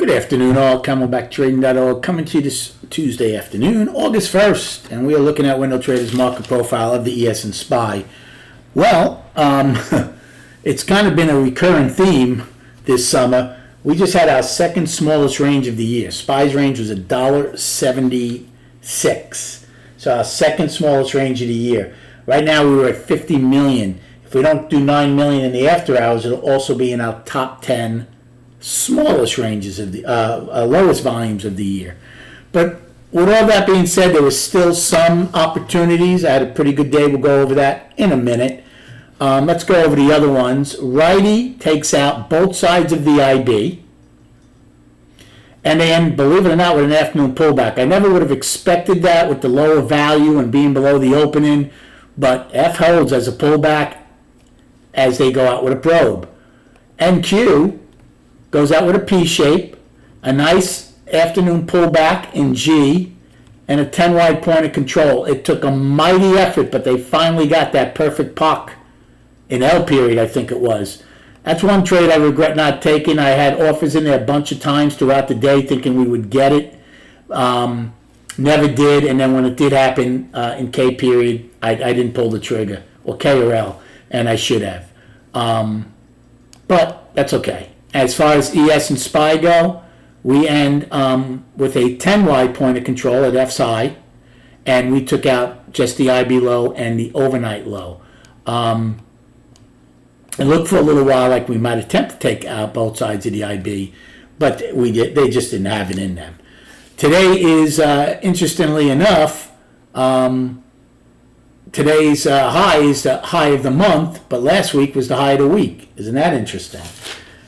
Good afternoon, all. CamelbackTrading.org coming to you this Tuesday afternoon, August 1st, and we are looking at Window Trader's market profile of the ES and SPY. Well, it's kind of been a recurring theme this summer. We just had our second smallest range of the year. SPY's range was $1.76, so our second smallest range of the year. Right now we were at 50 million. If we don't do 9 million in the after hours, it'll also be in our top 10 smallest ranges of the lowest volumes of the year. But with all that being said, there was still some opportunities. I had a pretty good day. We'll go over that in a minute. Let's go over the other ones. Righty takes out both sides of the IB, and then, believe it or not, with an afternoon pullback. I never would have expected that with the lower value and being below the opening, but F holds as a pullback as they go out with a probe. NQ goes out with a P shape, a nice afternoon pullback in G, and a 10 wide point of control. It took a mighty effort, but they finally got that perfect POC in L period, I think it was. That's one trade I regret not taking. I had offers in there a bunch of times throughout the day thinking we would get it. Never did, and then when it did happen in K period, I didn't pull the trigger, or K or L, and I should have. But that's okay. As far as ES and SPY go, we end with a 10 wide point of control at F's high, and we took out just the IB low and the overnight low. It looked for a little while like we might attempt to take out both sides of the IB, but they just didn't have it in them. Today is, interestingly enough, today's high is the high of the month, but last week was the high of the week. Isn't that interesting?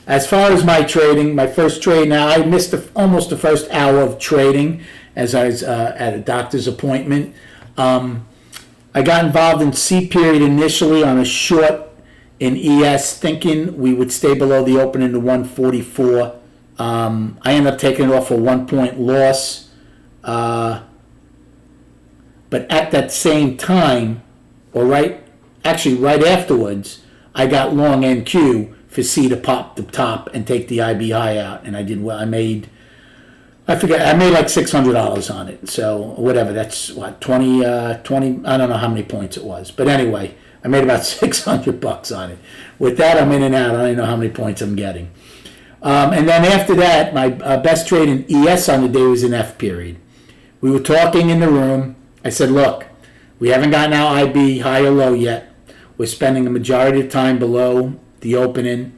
As far as my trading, my first trade, now I missed almost the first hour of trading as I was at a doctor's appointment. I got involved in C period initially on a short in ES, thinking we would stay below the opening to 144. I ended up taking it off a 1 point loss. But at that same time, or right afterwards, I got long NQ for C to pop the top and take the IB high out, and I did well. I made like $600 on it. So whatever, that's what 20. I don't know how many points it was, but anyway, I made about $600 on it. With that, I'm in and out. I don't even know how many points I'm getting. And then after that, my best trade in ES on the day was in F period. We were talking in the room. I said, look, we haven't gotten our IB high or low yet. We're spending the majority of the time below the opening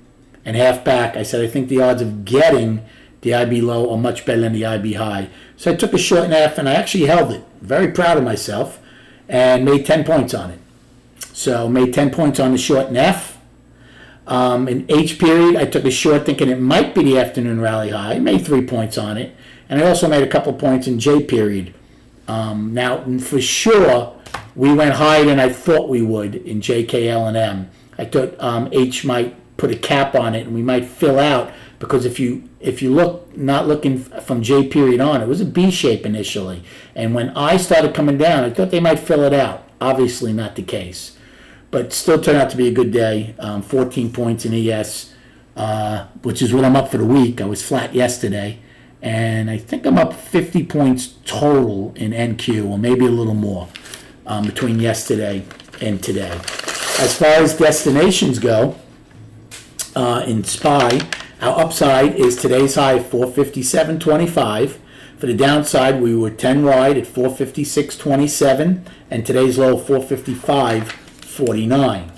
and half back. I said, I think the odds of getting the IB low are much better than the IB high. So I took a short in F, and I actually held it. Very proud of myself, and made 10 points on it. So made 10 points on the short in F. In H period, I took a short thinking it might be the afternoon rally high. Made 3 points on it. And I also made a couple points in J period. Now, for sure, we went higher than I thought we would in J, K, L, and M. I thought H might put a cap on it, and we might fill out, because if you look, not looking from J period on, it was a B shape initially. And when I started coming down, I thought they might fill it out. Obviously not the case. But still turned out to be a good day. 14 points in ES, which is what I'm up for the week. I was flat yesterday. And I think I'm up 50 points total in NQ, or maybe a little more, between yesterday and today. As far as destinations go, in SPY, our upside is today's high of 457.25. For the downside, we were 10 wide at 456.27, and today's low 455.49.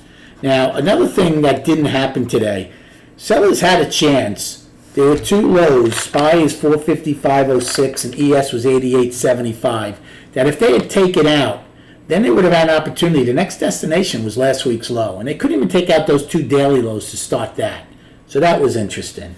Now, another thing that didn't happen today, sellers had a chance. There were two lows. SPY is 455.06 and ES was 88.75. That if they had taken out, then they would have had an opportunity. The next destination was last week's low, and they couldn't even take out those two daily lows to start that. So that was interesting.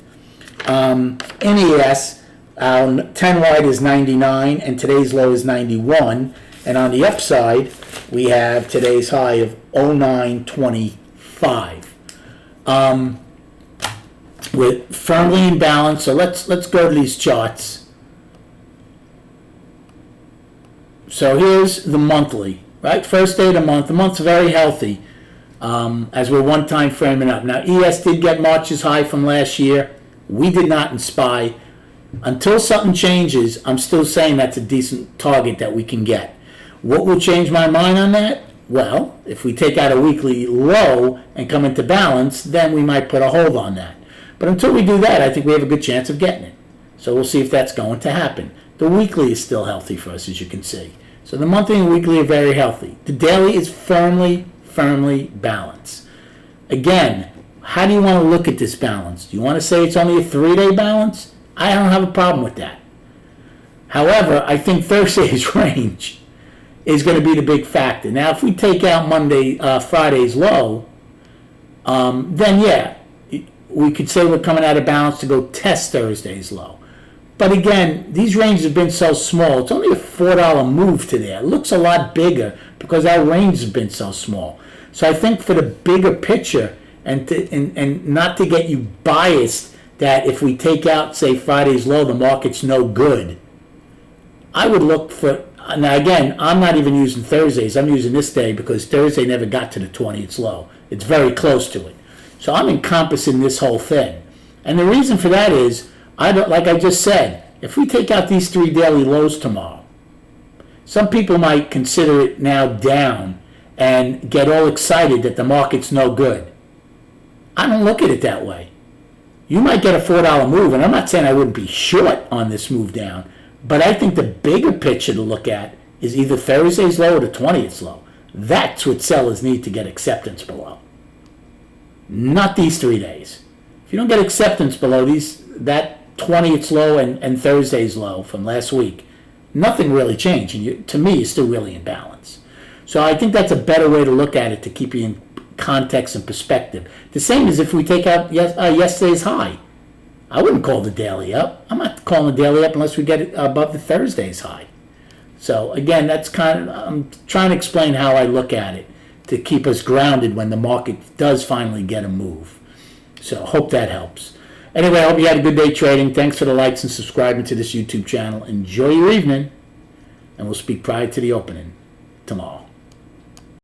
In ES, our 10 wide is 99, and today's low is 91. And on the upside, we have today's high of 09.25. We're firmly in balance. So let's go to these charts. So here's the monthly, right? First day of the month. The month's very healthy. as we're one time framing up. Now, ES did get March's high from last year. We did not in SPY. Until something changes, I'm still saying that's a decent target that we can get. What will change my mind on that? Well, if we take out a weekly low and come into balance, then we might put a hold on that. But until we do that, I think we have a good chance of getting it. So we'll see if that's going to happen. The weekly is still healthy for us, as you can see. So the monthly and weekly are very healthy. The daily is firmly balanced. Again, how do you want to look at this balance? Do you want to say it's only a 3-day balance? I don't have a problem with that. However, I think Thursday's range is going to be the big factor. Now, if we take out Friday's low, then yeah, we could say we're coming out of balance to go test Thursday's low. But again, these ranges have been so small. It's only a $4 move to there. It looks a lot bigger because our range has been so small. So I think for the bigger picture and not to get you biased that if we take out, say, Friday's low, the market's no good, I would look for, now again, I'm not even using Thursdays. I'm using this day because Thursday never got to the 20th low. It's very close to it. So I'm encompassing this whole thing. And the reason for that is, like I just said, if we take out these 3 daily lows tomorrow, some people might consider it now down and get all excited that the market's no good. I don't look at it that way. You might get a $4 move, and I'm not saying I wouldn't be short on this move down, but I think the bigger picture to look at is either Thursday's low or the 20th low. That's what sellers need to get acceptance below. Not these 3 days. If you don't get acceptance below that 20th low and Thursday's low from last week, nothing really changed. And to me, you're still really in balance. So I think that's a better way to look at it to keep you in context and perspective. The same as if we take out yesterday's high. I wouldn't call the daily up. I'm not calling the daily up unless we get it above the Thursday's high. So again, that's I'm trying to explain how I look at it to keep us grounded when the market does finally get a move. So hope that helps. Anyway, I hope you had a good day trading. Thanks for the likes and subscribing to this YouTube channel. Enjoy your evening, and we'll speak prior to the opening tomorrow.